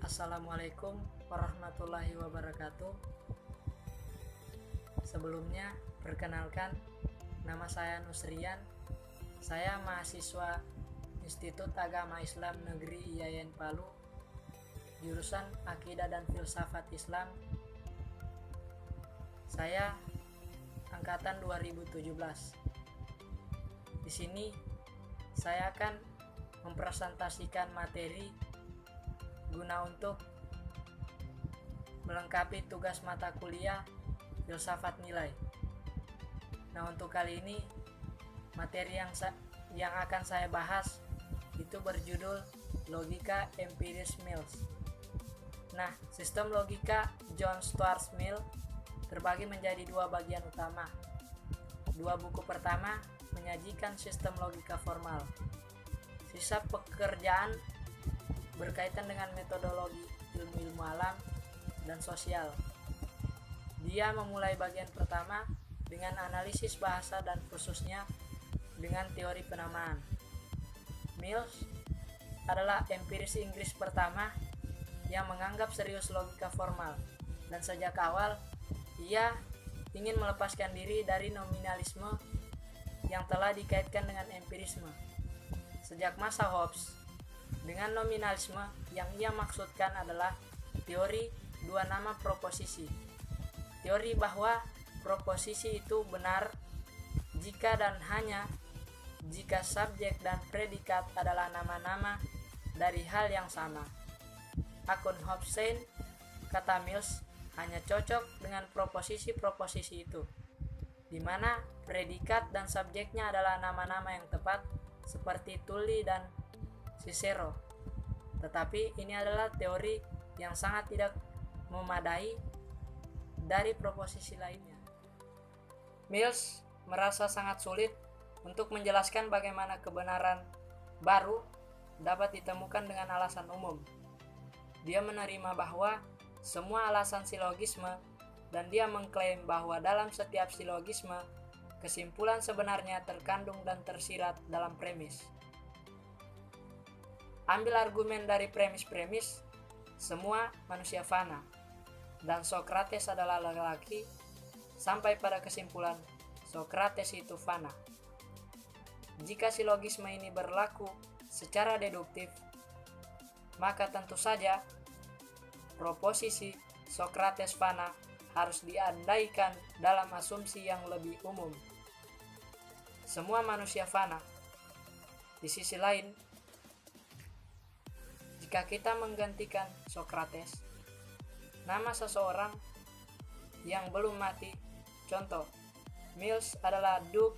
Assalamualaikum warahmatullahi wabarakatuh. Sebelumnya, perkenalkan, nama saya Nusrian. Saya mahasiswa Institut Agama Islam Negeri IAIN Palu, jurusan Akidah dan Filsafat Islam. Saya angkatan 2017. Di sini saya akan mempresentasikan materi guna untuk melengkapi tugas mata kuliah filsafat nilai. Nah, untuk kali ini materi yang akan saya bahas itu berjudul logika empiris Mills. Nah, sistem logika John Stuart Mill terbagi menjadi dua bagian utama. Dua buku pertama menyajikan sistem logika formal. Sisa pekerjaan berkaitan dengan metodologi ilmu-ilmu alam dan sosial. Dia memulai bagian pertama dengan analisis bahasa dan khususnya dengan teori penamaan. Mills adalah empiris Inggris pertama yang menganggap serius logika formal, dan sejak awal ia ingin melepaskan diri dari nominalisme yang telah dikaitkan dengan empirisme. Sejak masa Hobbes, dengan nominalisme yang ia maksudkan adalah teori dua nama proposisi. Teori bahwa proposisi itu benar jika dan hanya jika subjek dan predikat adalah nama-nama dari hal yang sama. Akun Hobbesian, kata Mills, hanya cocok dengan proposisi-proposisi itu, di mana predikat dan subjeknya adalah nama-nama yang tepat seperti Tully dan Cicero. Tetapi ini adalah teori yang sangat tidak memadai dari proposisi lainnya. Mills merasa sangat sulit untuk menjelaskan bagaimana kebenaran baru dapat ditemukan dengan alasan umum. Dia menerima bahwa semua alasan silogisme, dan dia mengklaim bahwa dalam setiap silogisme kesimpulan sebenarnya terkandung dan tersirat dalam premis. Ambil argumen dari premis-premis, semua manusia fana, dan Socrates adalah laki-laki, sampai pada kesimpulan Socrates itu fana. Jika silogisme ini berlaku secara deduktif, maka tentu saja proposisi Socrates fana harus diandaikan dalam asumsi yang lebih umum. Semua manusia fana. Di sisi lain, jika kita menggantikan Socrates, nama seseorang yang belum mati, contoh, Mills adalah Duke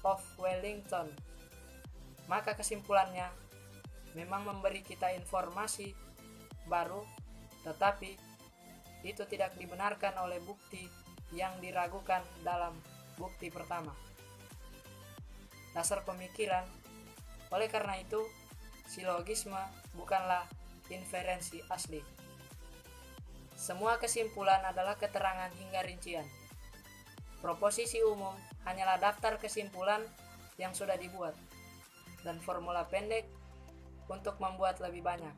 of Wellington, maka kesimpulannya memang memberi kita informasi baru, tetapi itu tidak dibenarkan oleh bukti yang diragukan dalam bukti pertama. Dasar pemikiran. Oleh karena itu, silogisme bukanlah inferensi asli. Semua kesimpulan adalah keterangan hingga rincian. Proposisi umum hanyalah daftar kesimpulan yang sudah dibuat, dan formula pendek untuk membuat lebih banyak.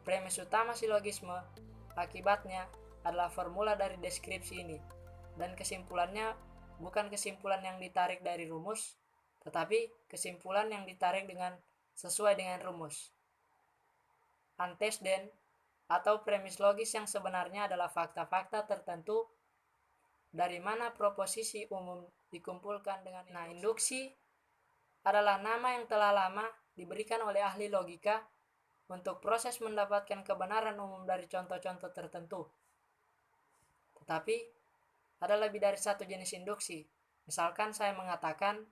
Premis utama silogisme akibatnya adalah formula dari deskripsi ini, dan kesimpulannya bukan kesimpulan yang ditarik dari rumus, tetapi kesimpulan yang ditarik sesuai dengan rumus. Antecedent atau premis logis yang sebenarnya adalah fakta-fakta tertentu dari mana proposisi umum dikumpulkan dengan induksi. Nah, induksi adalah nama yang telah lama diberikan oleh ahli logika untuk proses mendapatkan kebenaran umum dari contoh-contoh tertentu. Tetapi, ada lebih dari satu jenis induksi. Misalkan saya mengatakan,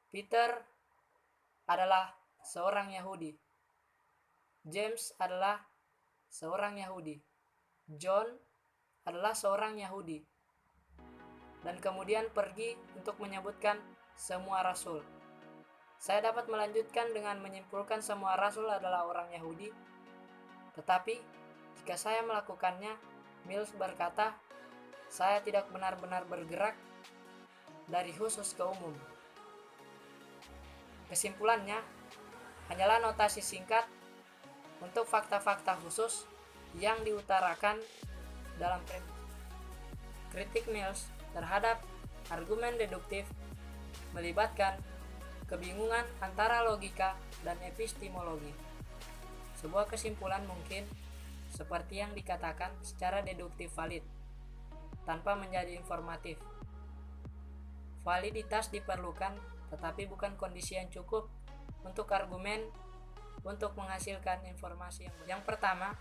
Peter adalah seorang Yahudi. James adalah seorang Yahudi. John adalah seorang Yahudi. Dan kemudian pergi untuk menyebutkan semua rasul. Saya dapat melanjutkan dengan menyimpulkan semua rasul adalah orang Yahudi. Tetapi, jika saya melakukannya, Mills berkata, saya tidak benar-benar bergerak dari khusus ke umum. Kesimpulannya, hanyalah notasi singkat Untuk fakta-fakta khusus yang diutarakan dalam kritik Mills terhadap argumen deduktif melibatkan kebingungan antara logika dan epistemologi. Sebuah kesimpulan mungkin seperti yang dikatakan secara deduktif valid tanpa menjadi informatif. Validitas diperlukan, tetapi bukan kondisi yang cukup untuk argumen untuk menghasilkan informasi yang pertama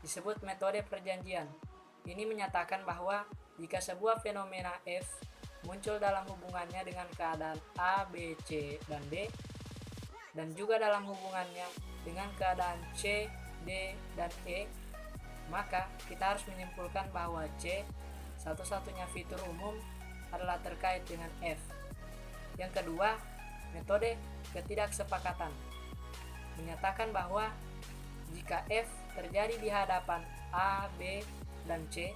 disebut metode perjanjian. Ini menyatakan bahwa jika sebuah fenomena F muncul dalam hubungannya dengan keadaan A, B, C, dan D, dan juga dalam hubungannya dengan keadaan C, D, dan E, maka kita harus menyimpulkan bahwa C, satu-satunya fitur umum, adalah terkait dengan F. Yang kedua, metode ketidaksepakatan menyatakan bahwa jika F terjadi di hadapan A, B, dan C,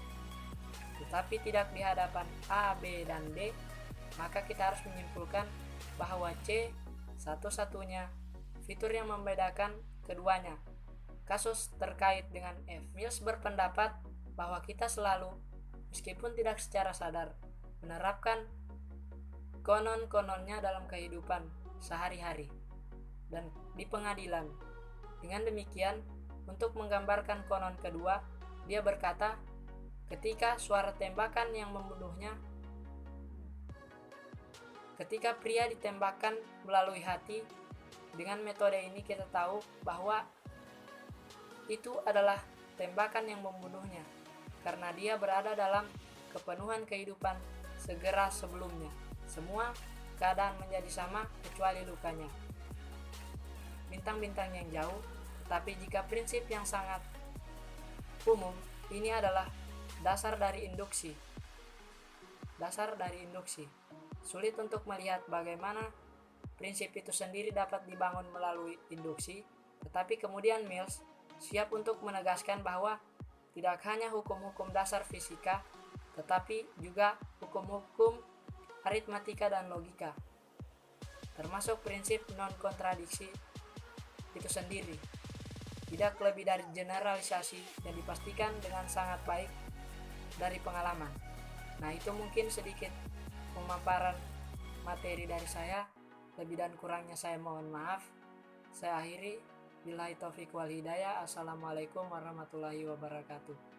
tetapi tidak di hadapan A, B, dan D, maka kita harus menyimpulkan bahwa C satu-satunya fitur yang membedakan keduanya, kasus terkait dengan F. Mills berpendapat bahwa kita selalu, meskipun tidak secara sadar, menerapkan konon-kononnya dalam kehidupan sehari-hari dan di pengadilan. Dengan demikian, untuk menggambarkan konon kedua, dia berkata, ketika suara tembakan yang membunuhnya, ketika pria ditembakkan melalui hati, dengan metode ini kita tahu bahwa itu adalah tembakan yang membunuhnya, karena dia berada dalam kepenuhan kehidupan segera sebelumnya. Semua keadaan menjadi sama kecuali lukanya. Bintang-bintang yang jauh, tetapi jika prinsip yang sangat umum, ini adalah dasar dari induksi. Sulit untuk melihat bagaimana prinsip itu sendiri dapat dibangun melalui induksi, tetapi kemudian Mills siap untuk menegaskan bahwa tidak hanya hukum-hukum dasar fisika, tetapi juga hukum-hukum aritmatika dan logika, termasuk prinsip non-kontradiksi itu sendiri, tidak lebih dari generalisasi yang dipastikan dengan sangat baik dari pengalaman. Nah, itu mungkin sedikit pemaparan materi dari saya. Lebih dan kurangnya saya mohon maaf. Saya akhiri. Billahi taufiq wal hidayah. Assalamualaikum warahmatullahi wabarakatuh.